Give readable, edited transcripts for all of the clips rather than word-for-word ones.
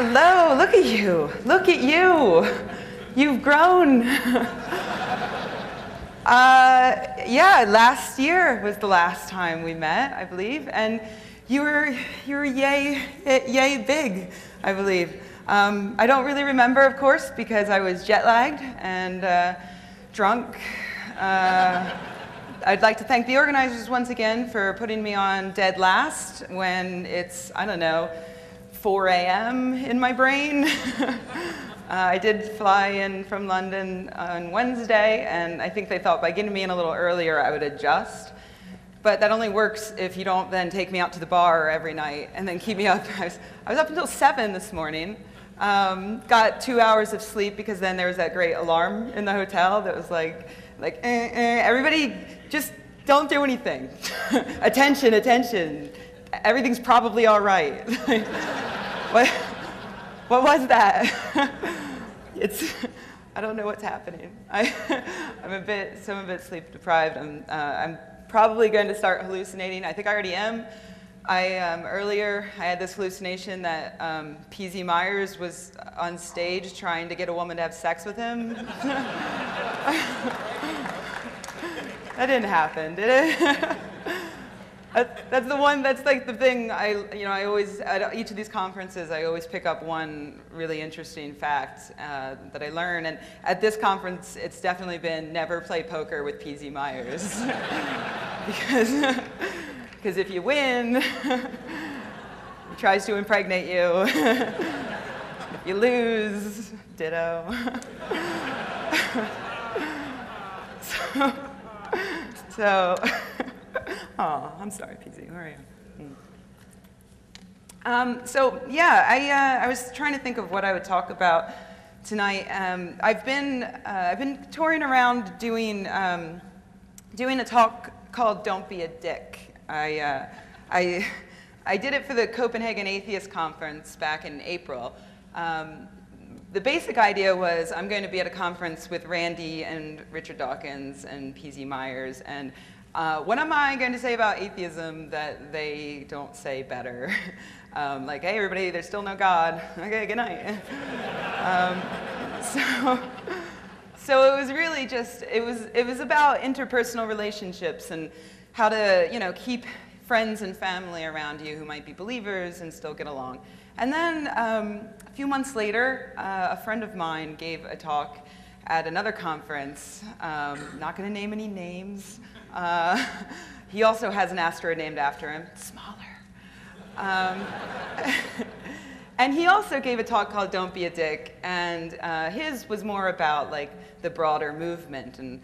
Hello, look at you. Look at you. You've grown. Yeah, last year was the last time we met, I believe, and you were yay big, I believe. I don't really remember, of course, because I was jet-lagged and drunk. I'd like to thank the organizers once again for putting me on dead last when it's, I don't know, 4 a.m. in my brain. I did fly in from London on Wednesday, and I think they thought by getting me in a little earlier I would adjust. But that only works if you don't then take me out to the bar every night and then keep me up. I was up until 7 this morning. Got 2 hours of sleep because then there was that great alarm in the hotel that was like everybody just don't do anything. Attention, attention. Everything's probably all right. What was that? I don't know what's happening. I'm a bit sleep deprived. I'm probably going to start hallucinating. I think I already am. Earlier, I had this hallucination that P.Z. Myers was on stage trying to get a woman to have sex with him. That didn't happen, did it? That's the one. That's like the thing. I always at each of these conferences, I always pick up one really interesting fact that I learn. And at this conference, it's definitely been never play poker with P.Z. Myers, because if you win, he tries to impregnate you. If you lose, ditto. So, oh, I'm sorry, PZ. Where are you? So yeah, I was trying to think of what I would talk about tonight. I've been touring around doing a talk called "Don't Be a Dick." I did it for the Copenhagen Atheist Conference back in April. The basic idea was I'm going to be at a conference with Randy and Richard Dawkins and P.Z. Myers, and what am I going to say about atheism that they don't say better? Like, hey, everybody, there's still no God. Okay, good night. So it was really just, it was about interpersonal relationships and how to, keep friends and family around you who might be believers and still get along. And then a few months later, a friend of mine gave a talk at another conference. Not going to name any names. He also has an asteroid named after him, smaller. And he also gave a talk called "Don't Be a Dick," and his was more about like the broader movement and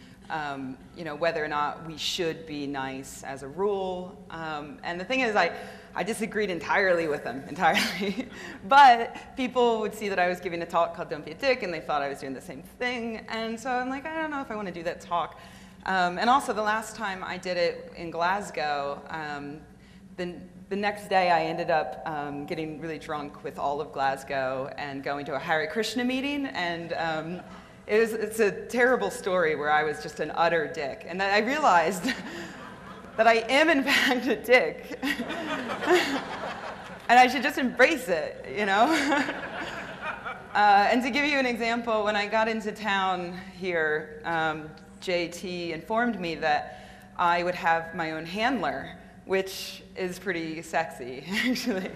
whether or not we should be nice as a rule. And the thing is, I disagreed entirely with him, entirely. But people would see that I was giving a talk called "Don't Be a Dick," and they thought I was doing the same thing. And so I'm like, I don't know if I want to do that talk. And also, the last time I did it in Glasgow, the next day I ended up getting really drunk with all of Glasgow and going to a Hare Krishna meeting. And it's a terrible story where I was just an utter dick. And then I realized that I am, in fact, a dick. And I should just embrace it, And to give you an example, when I got into town here, JT informed me that I would have my own handler, which is pretty sexy, actually.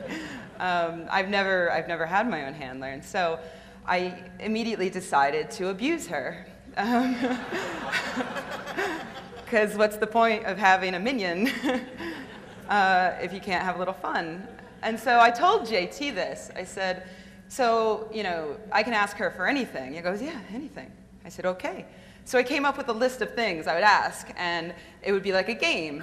I've never had my own handler, and so I immediately decided to abuse her. Because what's the point of having a minion if you can't have a little fun? And so I told JT this. I said, so, I can ask her for anything. He goes, yeah, anything. I said, okay. So I came up with a list of things I would ask, and it would be like a game.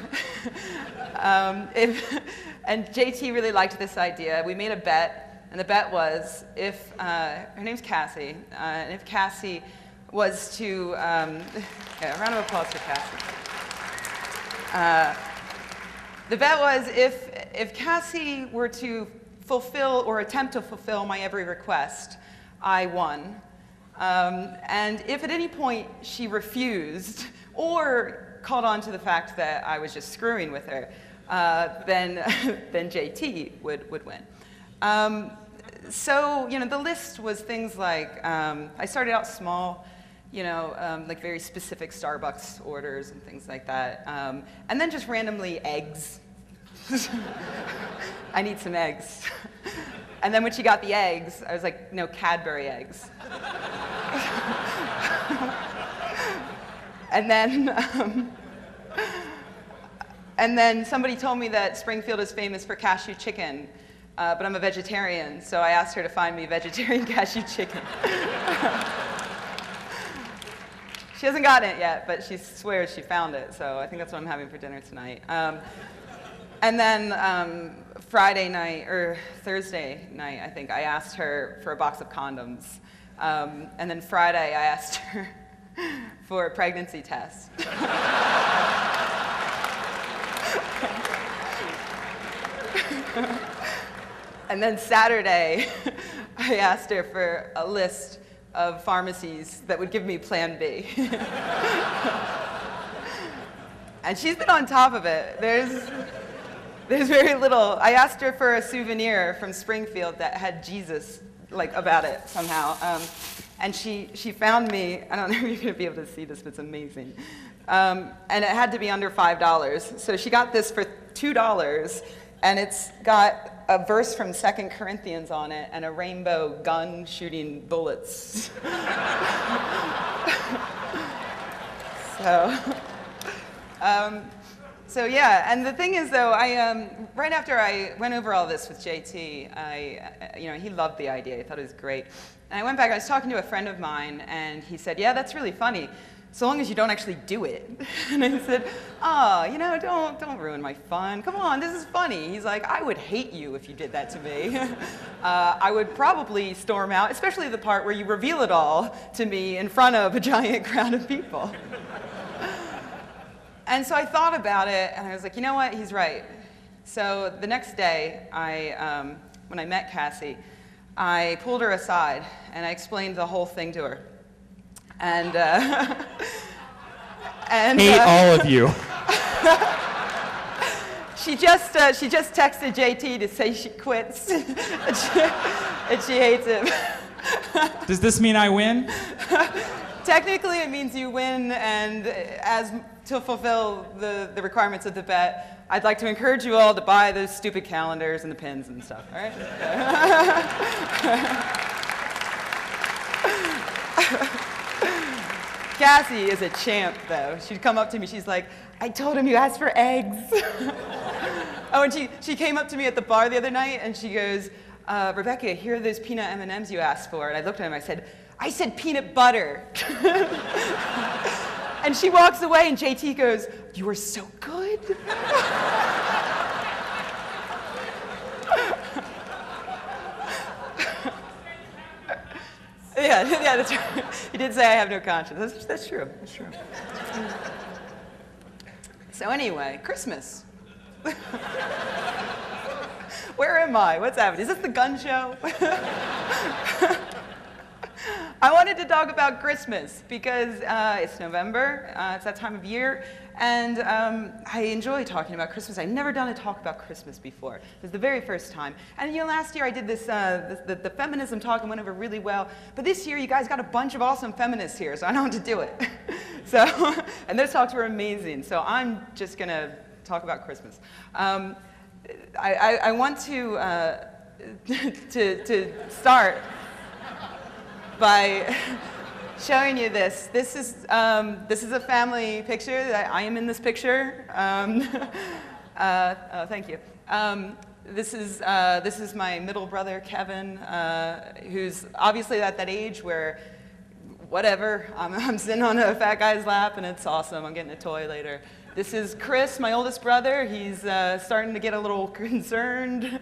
And JT really liked this idea. We made a bet, and the bet was if, her name's Cassie, and if Cassie was to, yeah, a round of applause for Cassie. The bet was if Cassie were to fulfill or attempt to fulfill my every request, I won. And if at any point she refused or caught on to the fact that I was just screwing with her, then JT would win. so, the list was things like, I started out small, like very specific Starbucks orders and things like that. And then just randomly eggs. I need some eggs. And then when she got the eggs, I was like, no, Cadbury eggs. And then somebody told me that Springfield is famous for cashew chicken, but I'm a vegetarian, so I asked her to find me vegetarian cashew chicken. She hasn't gotten it yet, but she swears she found it, so I think that's what I'm having for dinner tonight. And then Friday night, or Thursday night, I think, I asked her for a box of condoms. And then Friday, I asked her for a pregnancy test. And then Saturday, I asked her for a list of pharmacies that would give me Plan B. And she's been on top of it. There's very little. I asked her for a souvenir from Springfield that had Jesus, about it somehow. And she found me, I don't know if you're going to be able to see this, but it's amazing. And it had to be under $5. So she got this for $2, and it's got a verse from 2 Corinthians on it and a rainbow gun shooting bullets. So yeah, and the thing is though, right after I went over all this with JT, he loved the idea, he thought it was great. And I went back, I was talking to a friend of mine, and he said, yeah, that's really funny, so long as you don't actually do it. And I said, don't ruin my fun. Come on, this is funny. He's like, I would hate you if you did that to me. I would probably storm out, especially the part where you reveal it all to me in front of a giant crowd of people. And so I thought about it, and I was like, you know what, he's right. So the next day, when I met Cassie, I pulled her aside, and I explained the whole thing to her. And hate all of you. She just texted JT to say she quits, and she hates him. Does this mean I win? Technically, it means you win, and to fulfill the requirements of the bet, I'd like to encourage you all to buy those stupid calendars and the pins and stuff, all right? Cassie is a champ, though. She'd come up to me, she's like, I told him you asked for eggs. Oh, and she came up to me at the bar the other night, and she goes, Rebecca, here are those peanut M&Ms you asked for. And I looked at him, I said peanut butter. And she walks away, and JT goes, you were so good. Yeah, that's right. He did say I have no conscience. That's true. That's true. So anyway, Christmas. Where am I? What's happening? Is this the gun show? I wanted to talk about Christmas because it's November, it's that time of year, and I enjoy talking about Christmas. I've never done a talk about Christmas before. This is the very first time. And last year I did this, the feminism talk and went over really well, but this year you guys got a bunch of awesome feminists here, so I know how to do it. So, and those talks were amazing, so I'm just going to talk about Christmas. I want to start by showing you this. This is a family picture. I am in this picture. Oh, thank you. This is my middle brother, Kevin, who's obviously at that age where, whatever, I'm sitting on a fat guy's lap and it's awesome. I'm getting a toy later. This is Chris, my oldest brother. He's starting to get a little concerned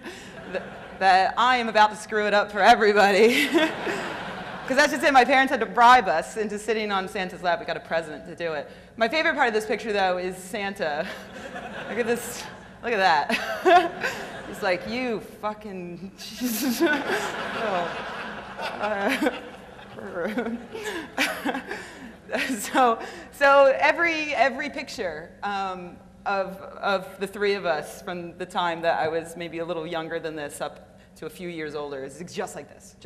that I am about to screw it up for everybody. Because that's just it, my parents had to bribe us into sitting on Santa's lap. We got a present to do it. My favorite part of this picture, though, is Santa. Look at this, look at that. He's like, you fucking, So every picture of the three of us from the time that I was maybe a little younger than this up to a few years older is just like this,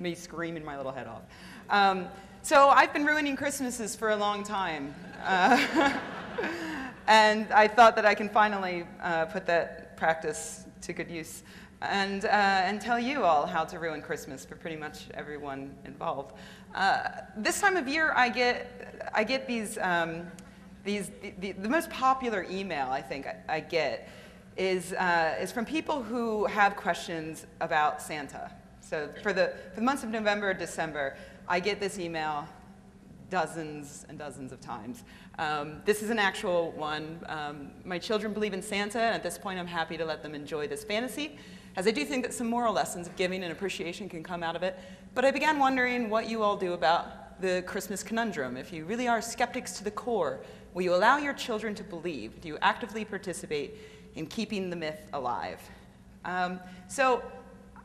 me screaming my little head off. So I've been ruining Christmases for a long time. And I thought that I can finally put that practice to good use and tell you all how to ruin Christmas for pretty much everyone involved. This time of year, I get these, the most popular email I think I get is from people who have questions about Santa. So for the months of November and December, I get this email dozens and dozens of times. This is an actual one. My children believe in Santa, and at this point I'm happy to let them enjoy this fantasy, as I do think that some moral lessons of giving and appreciation can come out of it. But I began wondering what you all do about the Christmas conundrum. If you really are skeptics to the core, will you allow your children to believe? Do you actively participate in keeping the myth alive? So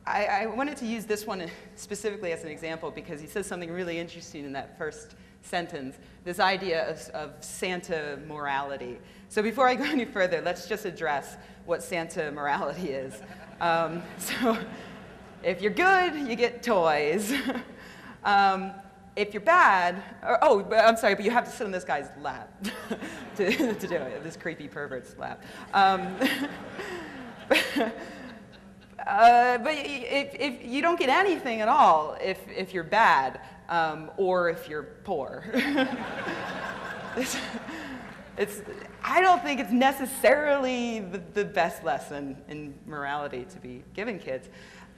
I wanted to use this one specifically as an example because he says something really interesting in that first sentence, this idea of Santa morality. So before I go any further, let's just address what Santa morality is. So if you're good, you get toys. If you're bad, I'm sorry, but you have to sit on this guy's lap to do it, this creepy pervert's lap. But if you don't get anything at all if you're bad or if you're poor. I don't think it's necessarily the best lesson in morality to be given kids.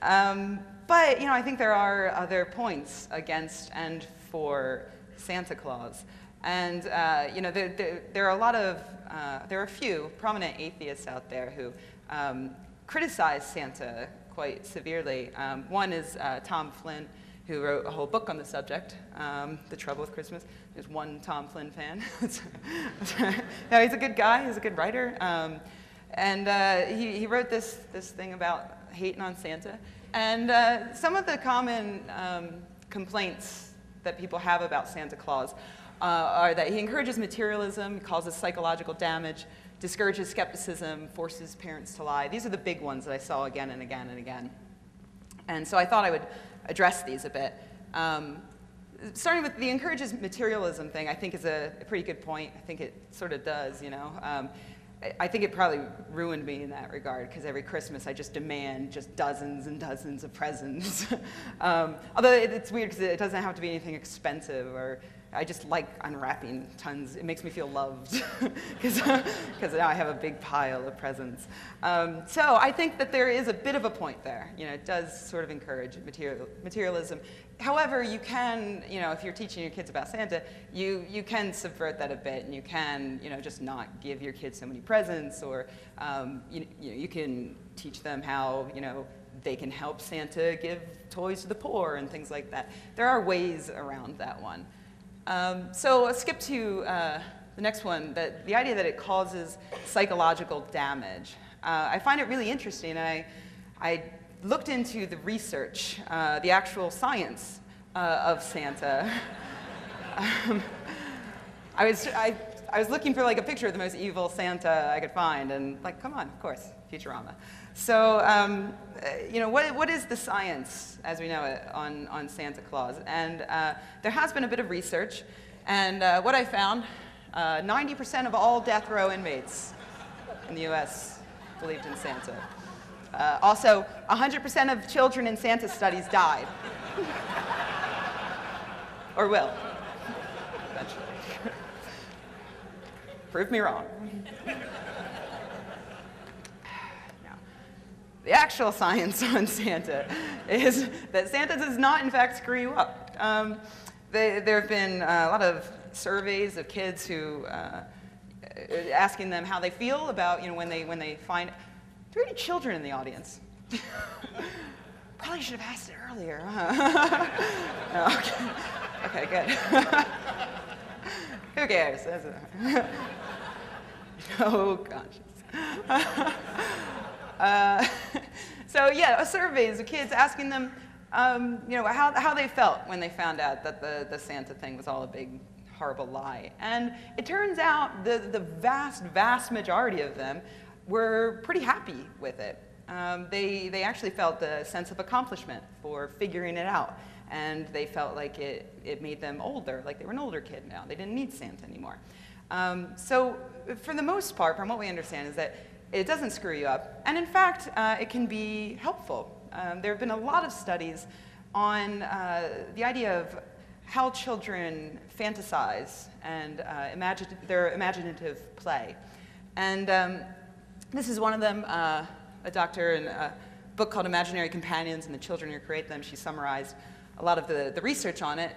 But I think there are other points against and for Santa Claus. And there are a few prominent atheists out there who criticize Santa quite severely. One is Tom Flynn, who wrote a whole book on the subject, The Trouble with Christmas. There's one Tom Flynn fan. No, he's a good guy. He's a good writer. And he wrote this thing about hating on Santa. And some of the common complaints that people have about Santa Claus are that he encourages materialism, causes psychological damage, discourages skepticism, forces parents to lie. These are the big ones that I saw again and again and again. And so I thought I would address these a bit. Starting with the encourages materialism thing, I think is a pretty good point. I think it sort of does, I think it probably ruined me in that regard, because every Christmas I just demand just dozens and dozens of presents. Although it's weird because it doesn't have to be anything expensive, or I just like unwrapping tons. It makes me feel loved because now I have a big pile of presents. So I think that there is a bit of a point there. It does sort of encourage materialism. However, you can, if you're teaching your kids about Santa, you can subvert that a bit, and you can, just not give your kids so many presents, or you can teach them how, they can help Santa give toys to the poor and things like that. There are ways around that one. So let's skip to the next one, the idea that it causes psychological damage. I find it really interesting. I looked into the research, the actual science of Santa. I was looking for a picture of the most evil Santa I could find, and come on, of course, Futurama. So what is the science, as we know it, on Santa Claus? And there has been a bit of research, and what I found, 90% of all death row inmates in the US believed in Santa. Also, 100% of children in Santa studies died. Or will, eventually. Prove me wrong. The actual science on Santa is that Santa does not, in fact, screw you up. There have been a lot of surveys of kids who asking them how they feel about when they find. Are there any children in the audience? Probably should have asked it earlier. Huh? No, okay, good. Who cares? No conscience. So yeah, surveys of kids asking them, how they felt when they found out that the Santa thing was all a big, horrible lie. And it turns out the vast majority of them were pretty happy with it. They actually felt a sense of accomplishment for figuring it out. And they felt like it made them older, like they were an older kid now. They didn't need Santa anymore. So for the most part, from what we understand, is that it doesn't screw you up. And in fact, it can be helpful. There have been a lot of studies on the idea of how children fantasize and their imaginative play. And this is one of them, a doctor in a book called Imaginary Companions and the Children Who Create Them. She summarized a lot of the research on it.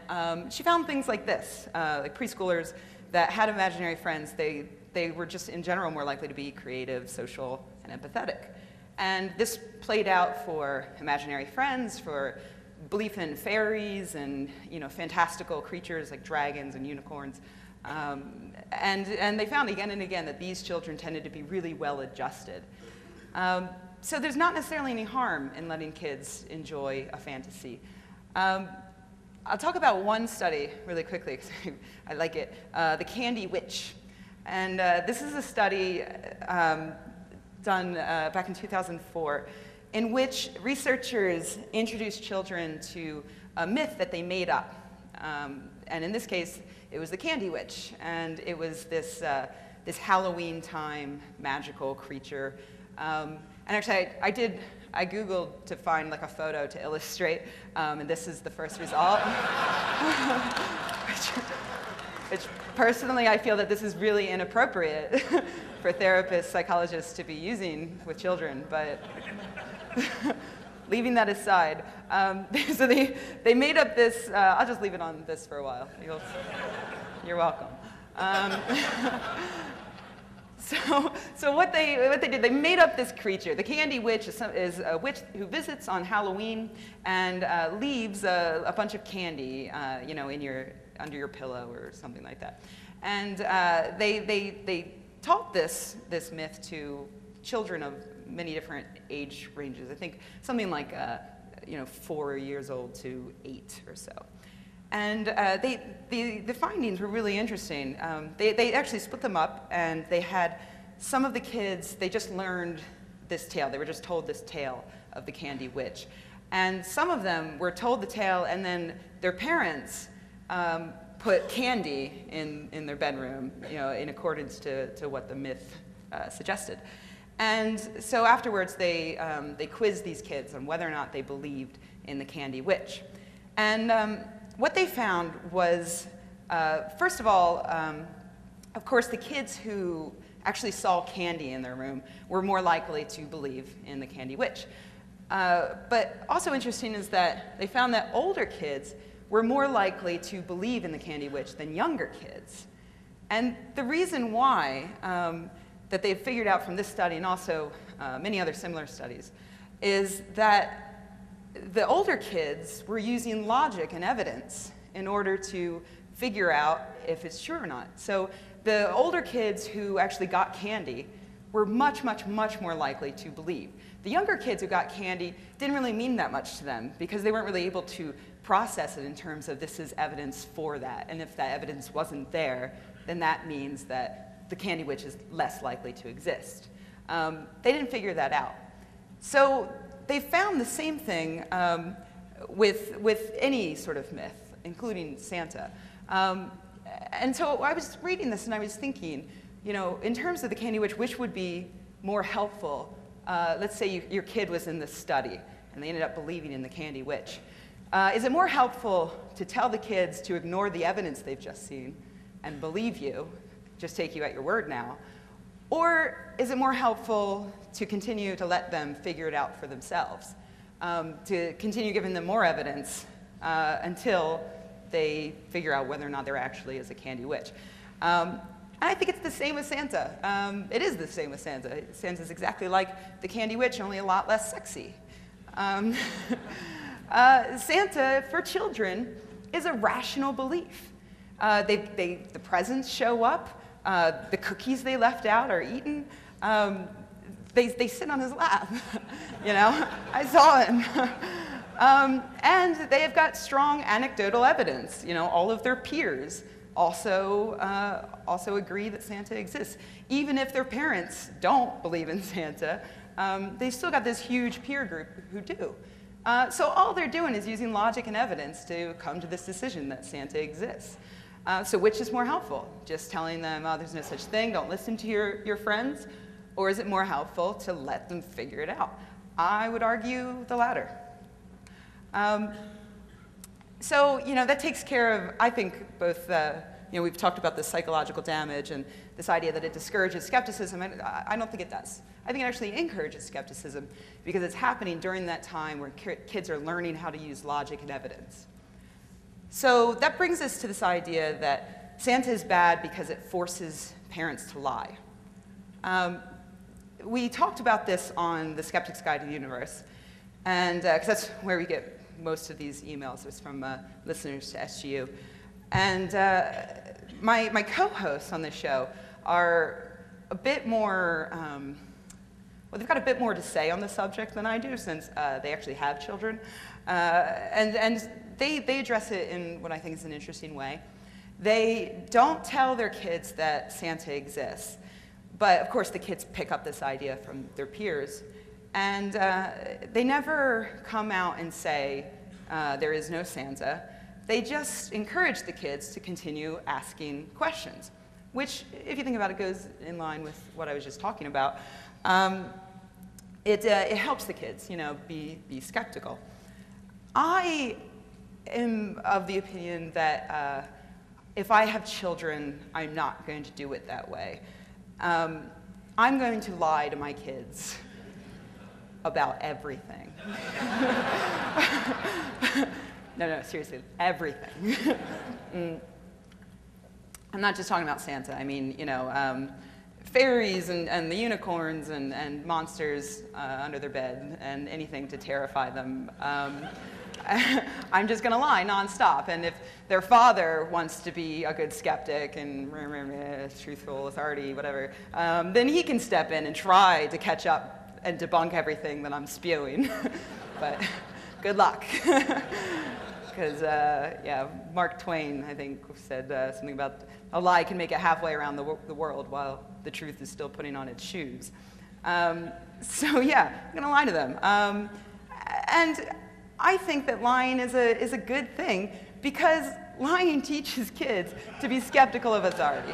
She found things like this, like preschoolers that had imaginary friends, they were just in general more likely to be creative, social, and empathetic. And this played out for imaginary friends, for belief in fairies and fantastical creatures like dragons and unicorns. And they found again and again that these children tended to be really well adjusted. So there's not necessarily any harm in letting kids enjoy a fantasy. I'll talk about one study really quickly because I like it, the Candy Witch. And this is a study done back in 2004 in which researchers introduced children to a myth that they made up. And in this case, it was the Candy Witch. And it was this Halloween time magical creature. And actually, I Googled to find like a photo to illustrate, and this is the first result. which personally, I feel that this is really inappropriate for therapists, psychologists to be using with children, but leaving that aside. So they made up this, I'll just leave it on this for a while. You're welcome. So what they did, they made up this creature. The Candy Witch is a witch who visits on Halloween and leaves a bunch of candy, under your pillow or something like that. And they taught this myth to children of many different age ranges. I think something like 4 years old to 8 or so. And the findings were really interesting. They actually split them up, and they had some of the kids, they just learned this tale. They were just told this tale of the Candy Witch. And some of them were told the tale, and then their parents put candy in their bedroom, in accordance to what the myth suggested. And so afterwards, they quizzed these kids on whether or not they believed in the Candy Witch. And what they found was, first of all, of course, the kids who actually saw candy in their room were more likely to believe in the Candy Witch. But also interesting is that they found that older kids were more likely to believe in the Candy Witch than younger kids. And the reason why that they've figured out from this study and also many other similar studies is that the older kids were using logic and evidence in order to figure out if it's true or not. So the older kids who actually got candy were much, much, much more likely to believe. The younger kids who got candy didn't really mean that much to them because they weren't really able to process it in terms of this is evidence for that. And if that evidence wasn't there, then that means that the Candy Witch is less likely to exist. They didn't figure that out. So they found the same thing with any sort of myth, including Santa. And so I was reading this and I was thinking, in terms of the Candy Witch, which would be more helpful? Let's say your kid was in this study and they ended up believing in the Candy Witch. Is it more helpful to tell the kids to ignore the evidence they've just seen and believe you, just take you at your word now? Or is it more helpful to continue to let them figure it out for themselves, to continue giving them more evidence until they figure out whether or not there actually is a Candy Witch? And I think it's the same with Santa. It is the same with Santa. Santa's exactly like the Candy Witch, only a lot less sexy. Santa, for children, is a rational belief. The presents show up. The cookies they left out are eaten. They sit on his lap. I saw him. And they have got strong anecdotal evidence. All of their peers also agree that Santa exists. Even if their parents don't believe in Santa, they've still got this huge peer group who do. So all they're doing is using logic and evidence to come to this decision that Santa exists. So which is more helpful? Just telling them, oh, there's no such thing, don't listen to your friends? Or is it more helpful to let them figure it out? I would argue the latter. So, that takes care of, I think, both, we've talked about the psychological damage and this idea that it discourages skepticism. And I don't think it does. I think it actually encourages skepticism because it's happening during that time where kids are learning how to use logic and evidence. So that brings us to this idea that Santa is bad because it forces parents to lie. We talked about this on the Skeptic's Guide to the Universe, and because that's where we get most of these emails. It's from listeners to SGU. And my co-hosts on this show are a bit more, well, they've got a bit more to say on the subject than I do, since they actually have children. And they address it in what I think is an interesting way. They don't tell their kids that Santa exists, but of course the kids pick up this idea from their peers. And they never come out and say, there is no Santa. They just encourage the kids to continue asking questions, which, if you think about it, goes in line with what I was just talking about. It helps the kids, be skeptical. I am of the opinion that if I have children, I'm not going to do it that way. I'm going to lie to my kids about everything. No, seriously, everything. I'm not just talking about Santa. I mean, fairies and the unicorns and monsters under their bed and anything to terrify them. I'm just going to lie nonstop. And if their father wants to be a good skeptic and truthful authority, whatever, then he can step in and try to catch up and debunk everything that I'm spewing. But good luck. Because, Mark Twain, I think, said something about a lie can make it halfway around the world while the truth is still putting on its shoes. So yeah, I'm going to lie to them. And I think that lying is a good thing because lying teaches kids to be skeptical of authority.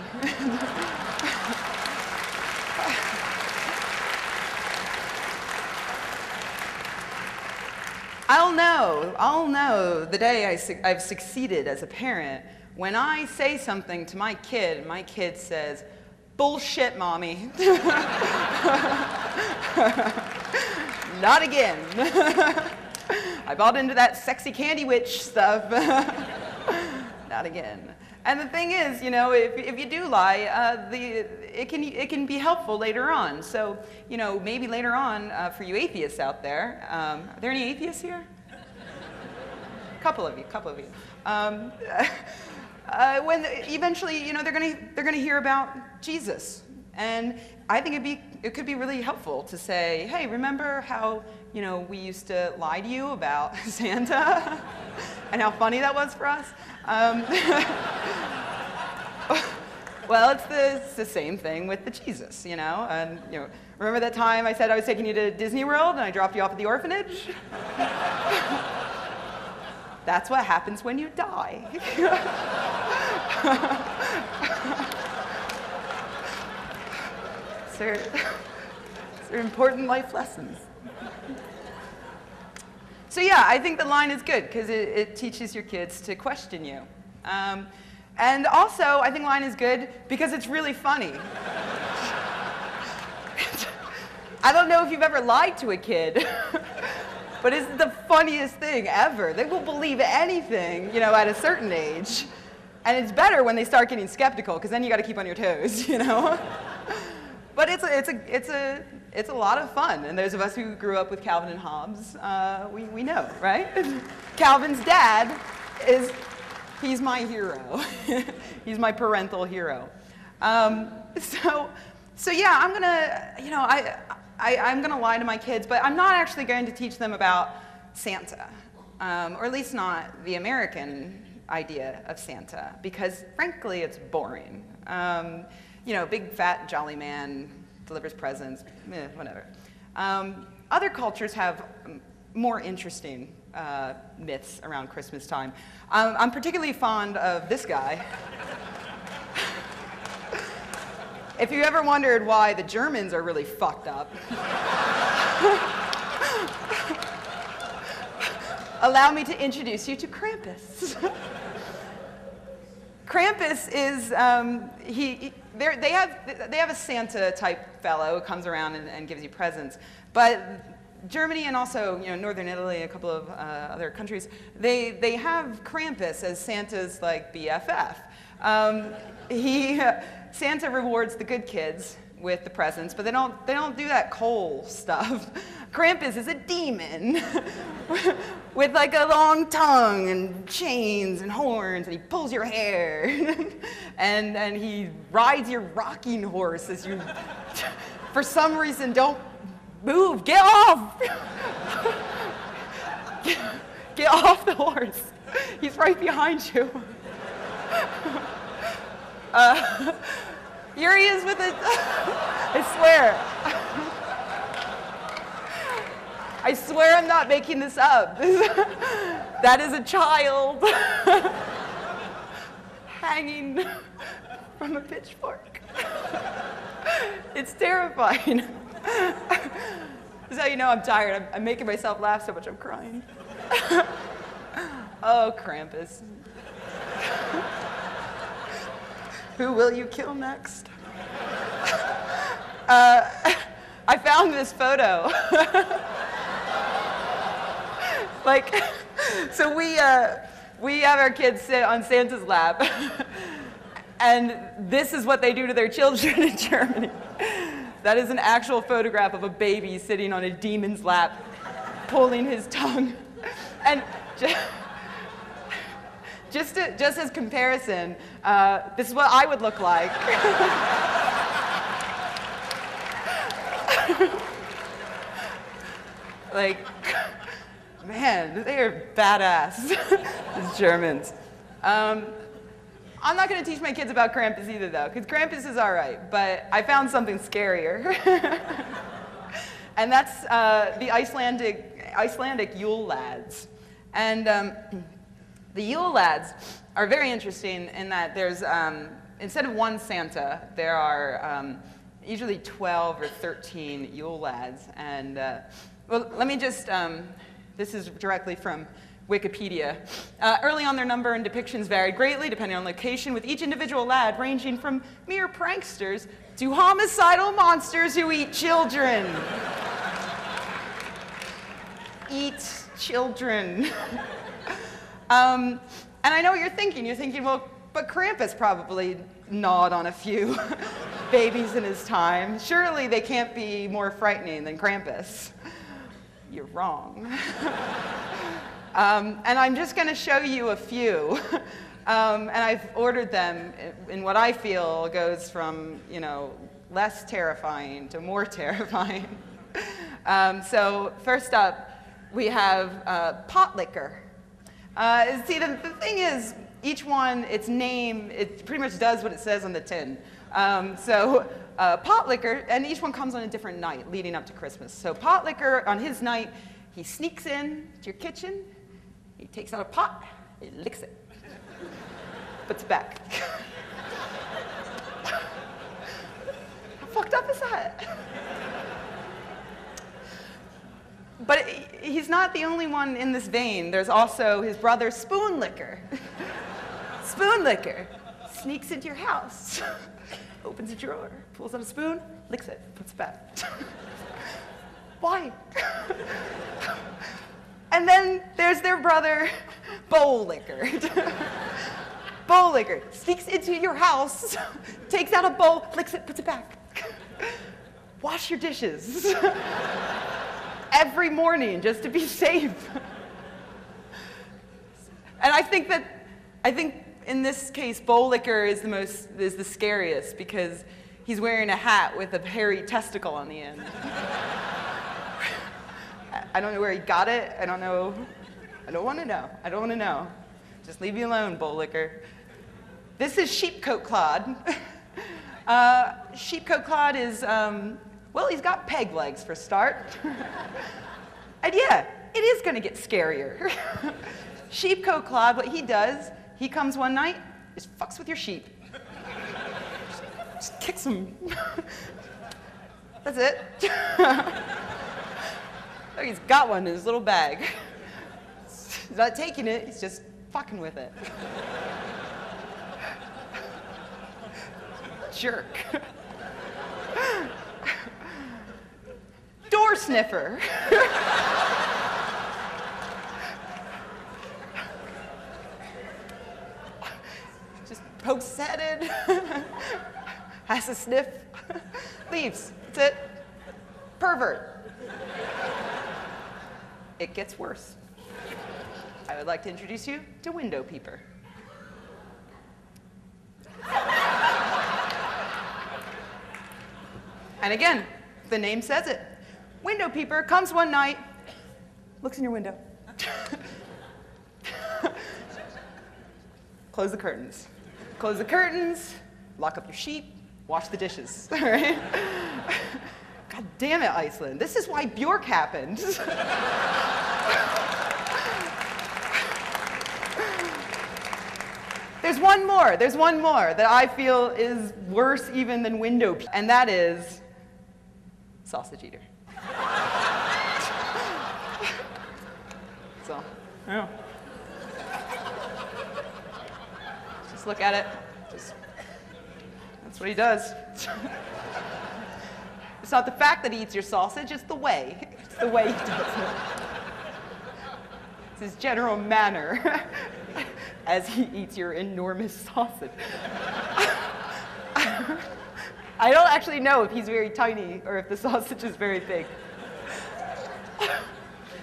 I'll know the day I've succeeded as a parent when I say something to my kid says, "Bullshit, Mommy." Not again. I bought into that sexy candy witch stuff. Not again. And the thing is, if you do lie, it can be helpful later on. So, maybe later on, for you atheists out there, are there any atheists here? Couple of you. When eventually, they're gonna hear about Jesus, and I think it could be really helpful to say, hey, remember how we used to lie to you about Santa, and how funny that was for us? Well, it's the same thing with the Jesus, and remember that time I said I was taking you to Disney World and I dropped you off at the orphanage? That's what happens when you die. They're important life lessons. So yeah, I think the line is good because it teaches your kids to question you. And also, I think line is good because it's really funny. I don't know if you've ever lied to a kid, but it's the funniest thing ever. They will believe anything, at a certain age. And it's better when they start getting skeptical, because then you got to keep on your toes, But it's a lot of fun. And those of us who grew up with Calvin and Hobbes, we know, right? Calvin's dad he's my hero. He's my parental hero. So yeah, I'm gonna lie to my kids, but I'm not actually going to teach them about Santa, or at least not the American idea of Santa, because frankly, it's boring. Big fat jolly man delivers presents, whatever. Other cultures have more interesting myths around Christmas time. I'm particularly fond of this guy. If you ever wondered why the Germans are really fucked up, allow me to introduce you to Krampus. Krampus is, they have a Santa-type fellow who comes around and gives you presents. But Germany and also northern Italy, a couple of other countries, they have Krampus as Santa's like BFF. Santa rewards the good kids with the presents, but they don't do that coal stuff. Krampus is a demon with like a long tongue and chains and horns, and he pulls your hair, and he rides your rocking horse as you, for some reason, don't move. Get off! Get off the horse. He's right behind you. Here he is with it. I swear I'm not making this up. That is a child hanging from a pitchfork. It's terrifying. This is how you know I'm tired. I'm making myself laugh so much I'm crying. Oh, Krampus. Who will you kill next? I found this photo. So we have our kids sit on Santa's lap, and this is what they do to their children in Germany. That is an actual photograph of a baby sitting on a demon's lap, pulling his tongue. And just as comparison, this is what I would look like. Like, man, they are badass, these Germans. I'm not going to teach my kids about Krampus either, though, because Krampus is all right, but I found something scarier. And that's the Icelandic Yule Lads. And the Yule Lads are very interesting in that there's, instead of one Santa, there are usually 12 or 13 Yule Lads. And, well, let me just, this is directly from Wikipedia. Early on, their number and depictions varied greatly depending on location, with each individual lad ranging from mere pranksters to homicidal monsters who eat children. Eat children. And I know what you're thinking. You're thinking, well, but Krampus probably gnawed on a few babies in his time. Surely they can't be more frightening than Krampus. You're wrong. And I'm just going to show you a few. And I've ordered them in what I feel goes from, less terrifying to more terrifying. So first up, we have pot liquor. See, the thing is, each one, its name, it pretty much does what it says on the tin. Pot liquor, and each one comes on a different night leading up to Christmas. So pot liquor, on his night, he sneaks in to your kitchen, he takes out a pot, he licks it, puts it back. How fucked up is that? But he's not the only one in this vein. There's also his brother, Spoon Liquor. Spoon Liquor sneaks into your house, opens a drawer, pulls out a spoon, licks it, puts it back. Why? And then there's their brother, Bowl Liquor. Bowl Liquor sneaks into your house, takes out a bowl, licks it, puts it back. Wash your dishes. Every morning, just to be safe. And I think in this case, Bowl Liquor is the scariest because he's wearing a hat with a hairy testicle on the end. I don't know where he got it. I don't know. I don't want to know. I don't want to know. Just leave me alone, Bowl Liquor. This is sheepcoat clod. Sheepcoat clod is, Well, he's got peg legs for a start. And yeah, it is gonna get scarier. Sheepcoat Claude, what he does, he comes one night, just fucks with your sheep. Just kicks him. That's it. Oh, he's got one in his little bag. He's not taking it, he's just fucking with it. Jerk. Door sniffer. Just pokes his head in, has a sniff, leaves. That's it. Pervert. It gets worse. I would like to introduce you to Window Peeper. And again, the name says it. Window Peeper comes one night, looks in your window. Close the curtains. Close the curtains, lock up your sheep, wash the dishes. All right? God damn it, Iceland. This is why Bjork happened. There's one more that I feel is worse even than Window Peeper, and that is Sausage Eater. So, yeah. Just look at it. That's what he does. It's not the fact that he eats your sausage, it's the way. It's the way he does it. It's his general manner as he eats your enormous sausage. I don't actually know if he's very tiny or if the sausage is very big.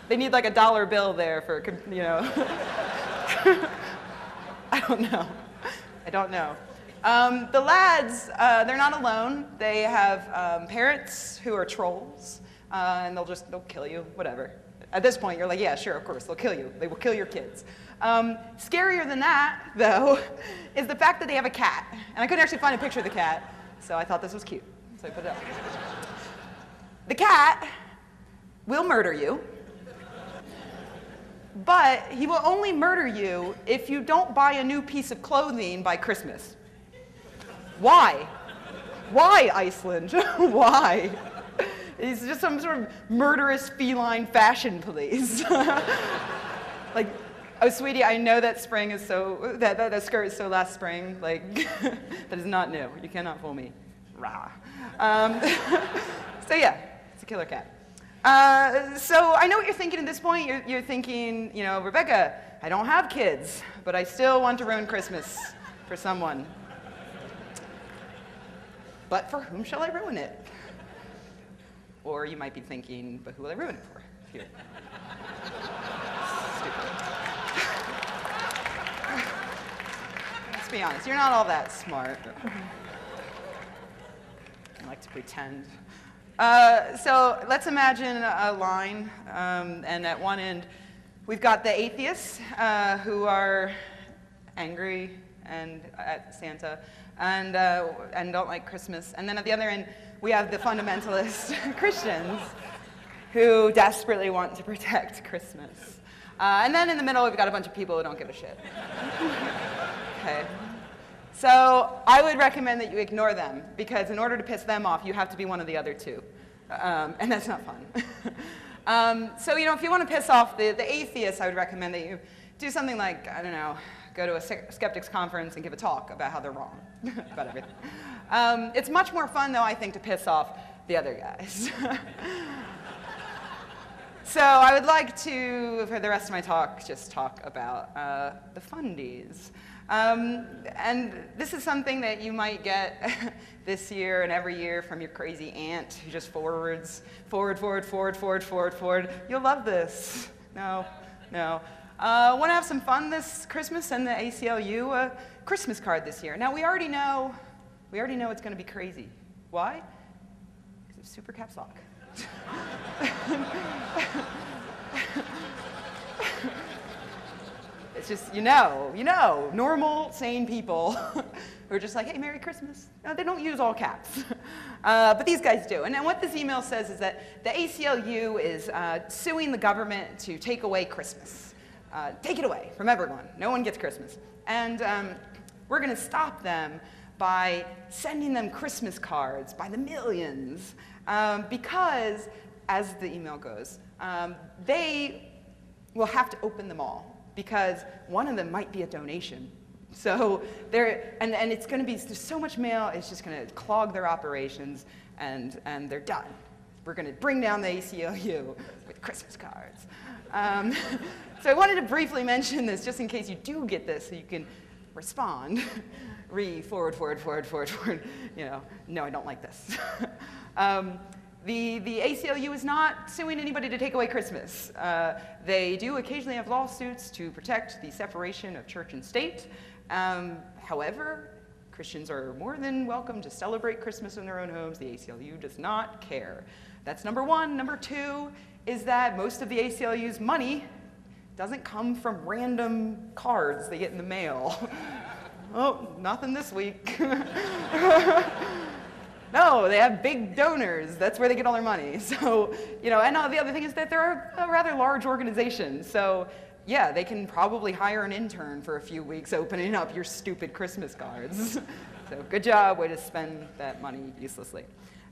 They need like a $1 bill there for, you know. I don't know. I don't know. The lads, they're not alone. They have parents who are trolls, and they'll kill you, whatever. At this point, you're like, yeah, sure, of course, they'll kill you. They will kill your kids. Scarier than that, though, is the fact that they have a cat. And I couldn't actually find a picture of the cat, so I thought this was cute, so I put it up. The cat will murder you, but he will only murder you if you don't buy a new piece of clothing by Christmas. Why? Why, Iceland? Why? He's just some sort of murderous feline fashion police. Like, oh, sweetie, I know that spring is so, that skirt is so last spring. Like, that is not new. You cannot fool me. Rah. So yeah, it's a killer cat. So I know what you're thinking at this point. You're thinking, you know, Rebecca, I don't have kids, but I still want to ruin Christmas for someone. But for whom shall I ruin it? Or you might be thinking, but who will I ruin it for? Here. Stupid. Let's be honest, you're not all that smart. I like to pretend. So let's imagine a line, and at one end, we've got the atheists who are angry and at Santa and don't like Christmas. And then at the other end, we have the fundamentalist Christians who desperately want to protect Christmas. And then in the middle, we've got a bunch of people who don't give a shit. Okay. So I would recommend that you ignore them, because in order to piss them off, you have to be one of the other two. And that's not fun. So, you know, if you want to piss off the atheists, I would recommend that you do something like, I don't know, go to a skeptics conference and give a talk about how they're wrong about everything. It's much more fun, though, I think, to piss off the other guys. So I would like to, for the rest of my talk, just talk about the fundies. And this is something that you might get this year and every year from your crazy aunt who just forwards, forward. You'll love this. No. Want to have some fun this Christmas? Send the ACLU a Christmas card this year. Now we already know it's going to be crazy. Why? Because it's super caps lock. It's just, you know, normal, sane people who are just like, hey, Merry Christmas. No, they don't use all caps. But these guys do. And then what this email says is that the ACLU is suing the government to take away Christmas. Take it away from everyone. No one gets Christmas. And we're going to stop them by sending them Christmas cards by the millions. Because, as the email goes, they will have to open them all, because one of them might be a donation. So and it's going to be, there's so much mail, it's just going to clog their operations, and they're done. We're going to bring down the ACLU with Christmas cards. So I wanted to briefly mention this, just in case you do get this, so you can respond. Forward. You know, no, I don't like this. The ACLU is not suing anybody to take away Christmas. They do occasionally have lawsuits to protect the separation of church and state. However, Christians are more than welcome to celebrate Christmas in their own homes. The ACLU does not care. That's number one. Number two is that most of the ACLU's money doesn't come from random cards they get in the mail. Oh, nothing this week. No, they have big donors. That's where they get all their money. So, you know, and the other thing is that they're a rather large organization. So, yeah, they can probably hire an intern for a few weeks opening up your stupid Christmas cards. So, good job, way to spend that money uselessly.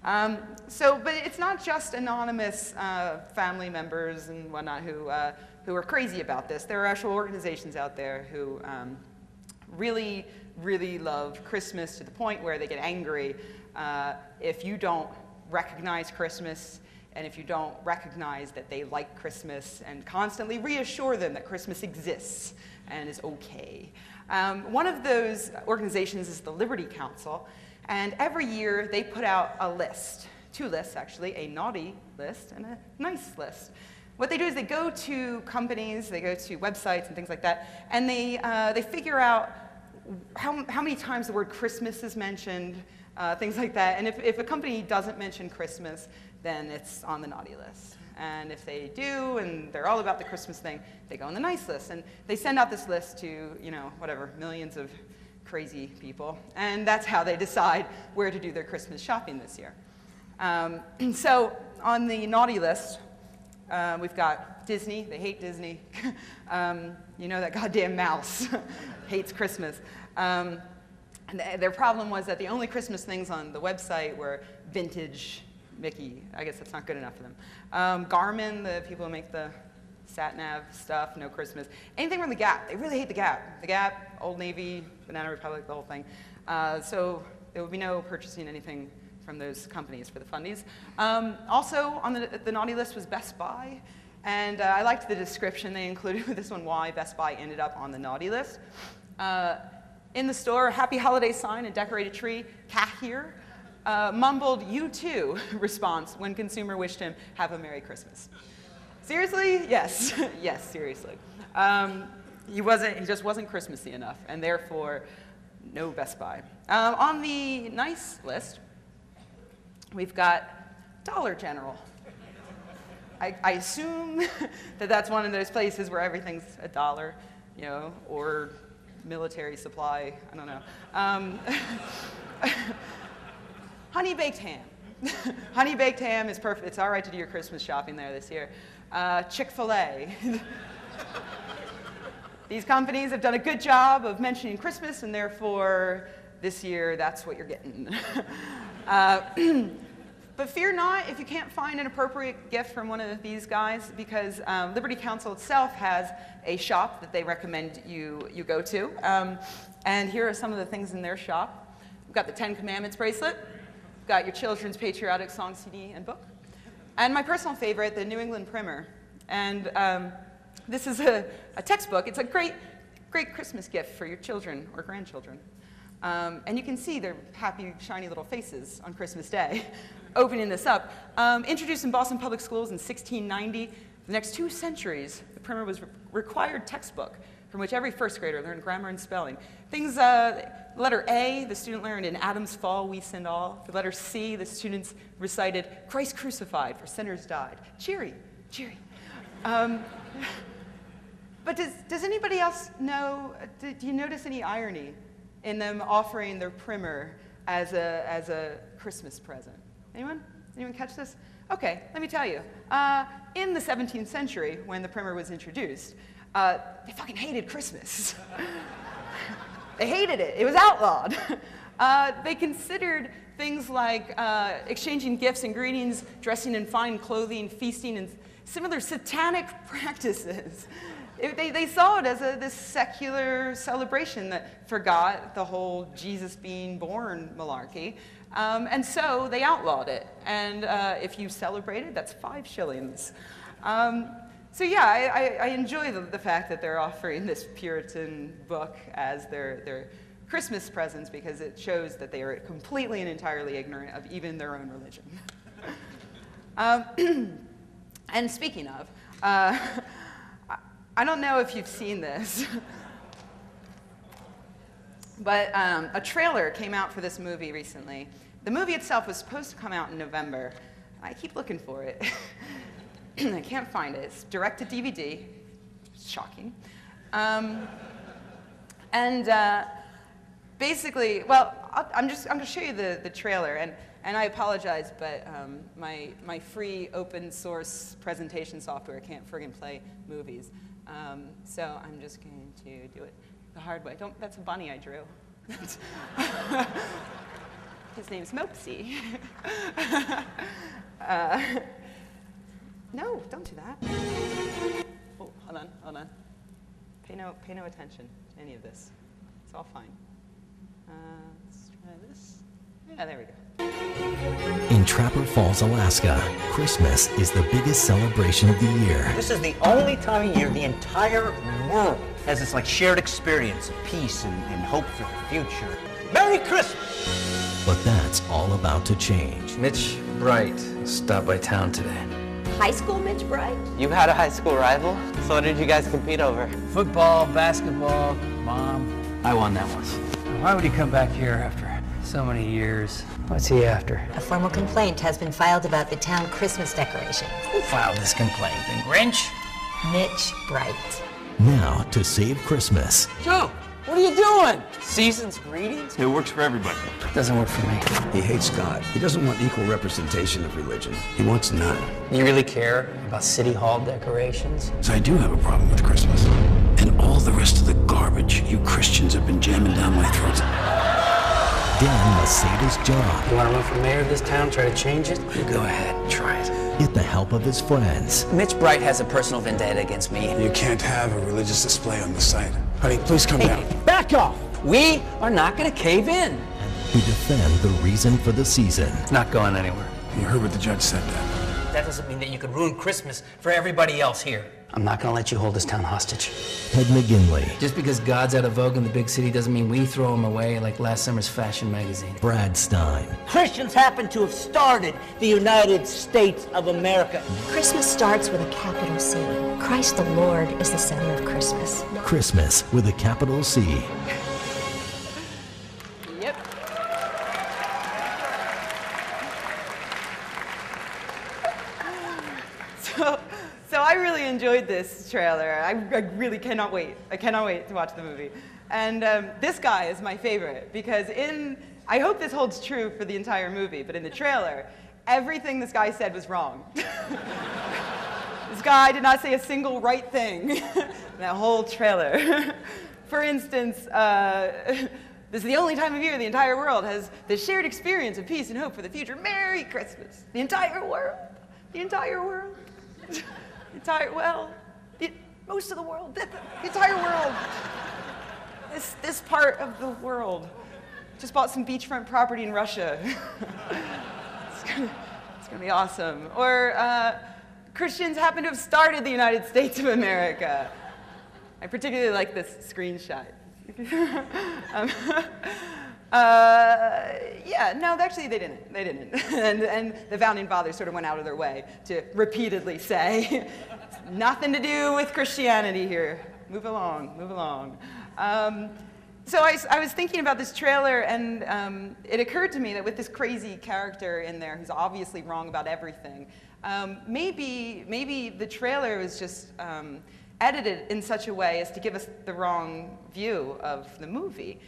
But it's not just anonymous family members and whatnot who are crazy about this. There are actual organizations out there who really, really love Christmas to the point where they get angry if you don't recognize Christmas, and if you don't recognize that they like Christmas, and constantly reassure them that Christmas exists and is okay. One of those organizations is the Liberty Counsel, and every year they put out a list, two lists actually, a naughty list and a nice list. What they do is they go to companies, they go to websites and things like that, and they figure out how many times the word Christmas is mentioned, things like that. And if a company doesn't mention Christmas, then it's on the naughty list. And if they do, and they're all about the Christmas thing, they go on the nice list. And they send out this list to, you know, whatever, millions of crazy people. And that's how they decide where to do their Christmas shopping this year. So on the naughty list, we've got Disney. They hate Disney. You know, that goddamn mouse hates Christmas. And their problem was that the only Christmas things on the website were vintage Mickey. I guess that's not good enough for them. Garmin, the people who make the sat-nav stuff, no Christmas. Anything from the Gap. They really hate the Gap. The Gap, Old Navy, Banana Republic, the whole thing. So there would be no purchasing anything from those companies for the fundies. Also on the naughty list was Best Buy. And I liked the description they included with this one, why Best Buy ended up on the naughty list. In the store, happy holiday sign and decorated tree, Kahir mumbled "you too" response when consumer wished him have a Merry Christmas. Seriously? Yes. Yes, seriously. He just wasn't Christmassy enough, and therefore no Best Buy. On the nice list, we've got Dollar General. I assume that that's one of those places where everything's $1, you know, or military supply, I don't know. Honey baked ham. Honey baked ham is perfect. It's all right to do your Christmas shopping there this year. Chick-fil-A. These companies have done a good job of mentioning Christmas, and therefore this year that's what you're getting. But fear not if you can't find an appropriate gift from one of these guys, because Liberty Counsel itself has a shop that they recommend you go to. And here are some of the things in their shop. We've got the 10 Commandments bracelet. We've got your children's patriotic song CD and book. And my personal favorite, the New England Primer. And this is a textbook. It's a great Christmas gift for your children or grandchildren. And you can see their happy, shiny little faces on Christmas Day. Opening this up. Introduced in Boston Public Schools in 1690, the next 2 centuries, the primer was required textbook from which every first grader learned grammar and spelling. Things, letter A, the student learned "In Adam's fall we sinned all." For letter C, the students recited "Christ crucified, for sinners died." Cheery, cheery. But does anybody else know, do you notice any irony in them offering their primer as a Christmas present? Anyone? Anyone catch this? Okay, let me tell you. In the 17th century, when the primer was introduced, they fucking hated Christmas. They hated it. It was outlawed. They considered things like exchanging gifts and greetings, dressing in fine clothing, feasting, and similar satanic practices. They saw it as this secular celebration that forgot the whole Jesus being born malarkey. And so they outlawed it. And if you celebrated, that's 5 shillings. So yeah, I enjoy the fact that they're offering this Puritan book as their Christmas presents, because it shows that they are completely and entirely ignorant of even their own religion. And speaking of, I don't know if you've seen this, but a trailer came out for this movie recently. The movie itself was supposed to come out in November. I keep looking for it. I can't find it. It's direct to DVD. Shocking. Basically, well, I'm going to show you the trailer, and I apologize, but my free open source presentation software can't friggin' play movies. So I'm just going to do it the hard way. That's a bunny I drew. His name's Mopsy. No, don't do that. Oh, hold on. Pay no attention to any of this. It's all fine. Let's try this. Yeah, there we go. In Trapper Falls, Alaska, Christmas is the biggest celebration of the year. This is the only time of year the entire world has this like shared experience of peace and hope for the future. Merry Christmas! But that's all about to change. Mitch Bright stopped by town today. High school Mitch Bright? You had a high school rival? So what did you guys compete over? Football, basketball, mom. I won that once. Why would he come back here after so many years? What's he after? A formal complaint has been filed about the town Christmas decorations. Who filed this complaint? The Grinch? Mitch Bright. Now, to save Christmas. Joe, what are you doing? Season's greetings? It works for everybody. Doesn't work for me. He hates God. He doesn't want equal representation of religion. He wants none. You really care about City Hall decorations? So I do have a problem with Christmas. And all the rest of the garbage you Christians have been jamming down my throat. Dan must save his job. You want to run for mayor of this town, try to change it? You go ahead, try it. Get the help of his friends. Mitch Bright has a personal vendetta against me. You can't have a religious display on the site. Honey, please come down. Back off! We are not going to cave in. To defend the reason for the season. It's not going anywhere. You heard what the judge said, Dan. That doesn't mean that you could ruin Christmas for everybody else here. I'm not gonna let you hold this town hostage. Ted McGinley. Just because God's out of vogue in the big city doesn't mean we throw him away like last summer's fashion magazine. Brad Stein. Christians happen to have started the United States of America. Christmas starts with a capital C. Christ the Lord is the center of Christmas. Christmas with a capital C. Yep. So I really enjoyed this trailer. I really cannot wait. I cannot wait to watch the movie. And this guy is my favorite because I hope this holds true for the entire movie, but in the trailer, everything this guy said was wrong. This guy did not say a single right thing in that whole trailer. For instance, this is the only time of year the entire world has the shared experience of peace and hope for the future. Merry Christmas. The entire world. The entire world. Most of the world. The entire world. This part of the world. Just bought some beachfront property in Russia. It's gonna be awesome. Or Christians happen to have started the United States of America. I particularly like this screenshot. Yeah, no, actually they didn't. They didn't. And the founding fathers sort of went out of their way to repeatedly say, nothing to do with Christianity here. Move along, move along. So I was thinking about this trailer, and it occurred to me that with this crazy character in there who's obviously wrong about everything, maybe the trailer was just edited in such a way as to give us the wrong view of the movie.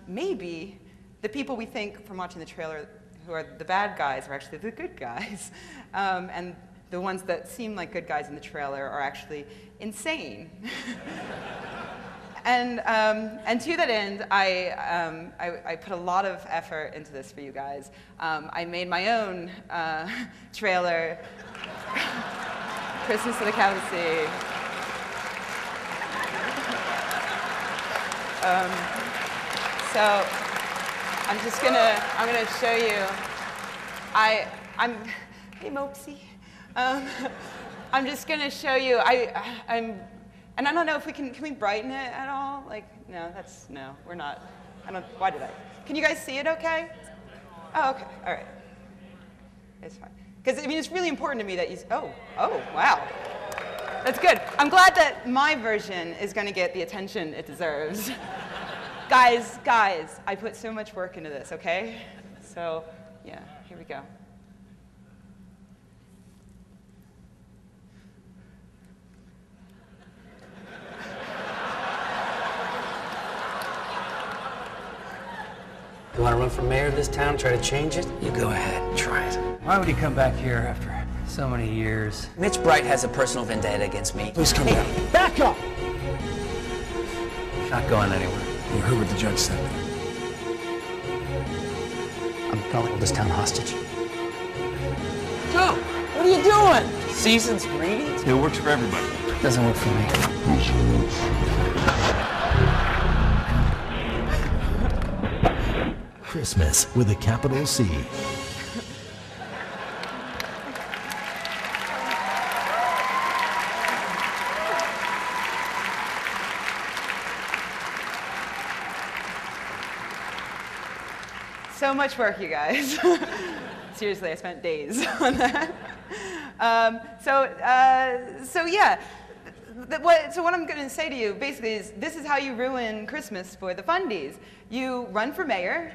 Maybe the people we think from watching the trailer who are the bad guys are actually the good guys. And the ones that seem like good guys in the trailer are actually insane. And to that end, I put a lot of effort into this for you guys. I made my own trailer, Christmas at the Capital C. So I'm gonna show you. Hey Mopsy. I'm just gonna show you. And I don't know if can we brighten it at all? Like, no, we're not. Why did I? Can you guys see it okay? Oh, okay, all right. It's fine. Because, I mean, it's really important to me that oh, wow. That's good. I'm glad that my version is gonna get the attention it deserves. Guys, I put so much work into this, okay? So, yeah, here we go. You want to run for mayor of this town, try to change it? You go ahead, try it. Why would he come back here after so many years? Mitch Bright has a personal vendetta against me. Please come down. Back up! Not going anywhere. You heard what the judge said. I'm going to hold this town hostage. Joe, what are you doing? Season's greetings? It works for everybody. Doesn't work for me. Christmas with a capital C. So much work, you guys. Seriously, I spent days on that. So yeah. So what I'm going to say to you, basically, is this is how you ruin Christmas for the fundies. You run for mayor.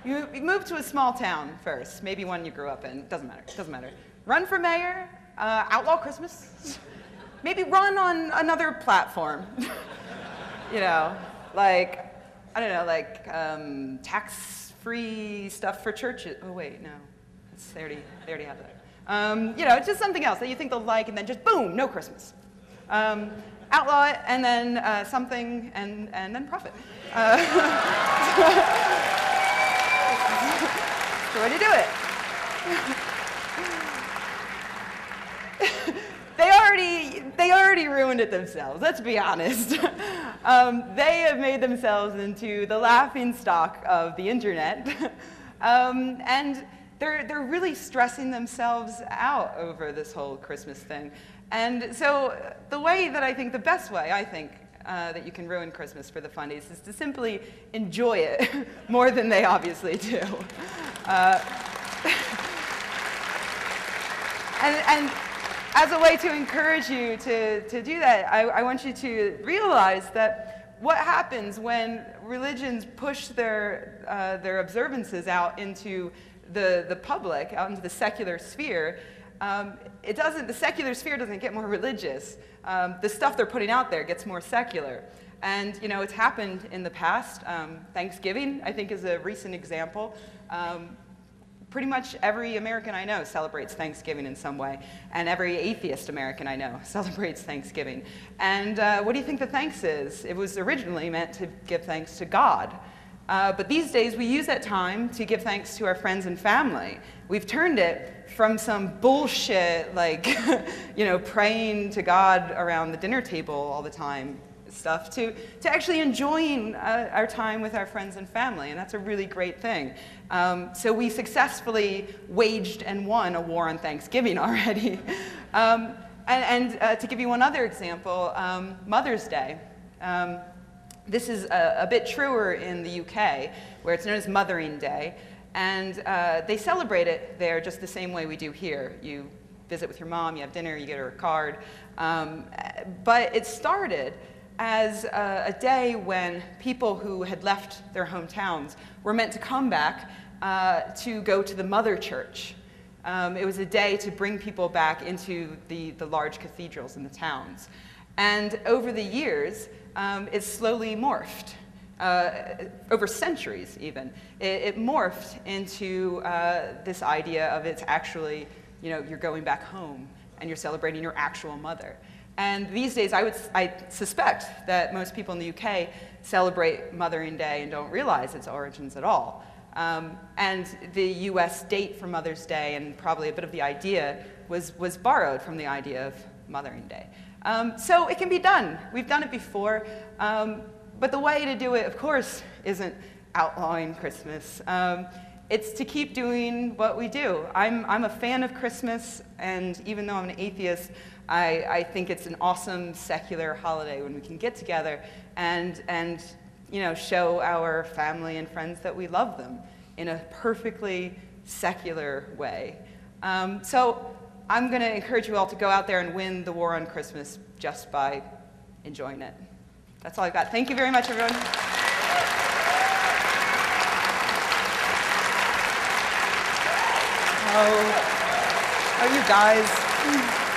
You move to a small town first, maybe one you grew up in. Doesn't matter. Run for mayor, outlaw Christmas. Maybe run on another platform. You know, like, I don't know, like tax-free stuff for churches. Oh wait, no, they already have that. You know, it's just something else that you think they'll like, and then just boom, no Christmas. Outlaw it, and then something, and then profit. That's the way to do it. They already ruined it themselves, let's be honest. They have made themselves into the laughingstock of the internet. And they're really stressing themselves out over this whole Christmas thing. And so the best way, I think, that you can ruin Christmas for the fundies is to simply enjoy it more than they obviously do. And as a way to encourage you to do that, I want you to realize that what happens when religions push their observances out into the public, out into the secular sphere, the secular sphere doesn't get more religious. The stuff they're putting out there gets more secular. And, you know, it's happened in the past. Thanksgiving, I think, is a recent example. Pretty much every American I know celebrates Thanksgiving in some way, and every atheist American I know celebrates Thanksgiving. And what do you think the thanks is? It was originally meant to give thanks to God. But these days, we use that time to give thanks to our friends and family. We've turned it from some bullshit, like, you know, praying to God around the dinner table all the time stuff, to actually enjoying our time with our friends and family, and that's a really great thing. So we successfully waged and won a war on Thanksgiving already. To give you one other example, Mother's Day. This is a bit truer in the UK, where it's known as Mothering Day, and they celebrate it there just the same way we do here. You visit with your mom, you have dinner, you get her a card. But it started as a day when people who had left their hometowns were meant to come back to go to the mother church. It was a day to bring people back into the large cathedrals in the towns. And over the years, it's slowly morphed. over centuries even. It morphed into this idea of it's actually, you're going back home and you're celebrating your actual mother. And these days, I suspect that most people in the UK celebrate Mothering Day and don't realize its origins at all. And the US date for Mother's Day, and probably a bit of the idea, was borrowed from the idea of Mothering Day. So it can be done. We've done it before. But the way to do it, of course, isn't outlawing Christmas. It's to keep doing what we do. I'm a fan of Christmas, and even though I'm an atheist, I think it's an awesome secular holiday when we can get together and show our family and friends that we love them in a perfectly secular way. So I'm going to encourage you all to go out there and win the war on Christmas just by enjoying it. That's all I've got. Thank you very much, everyone. Oh, you guys.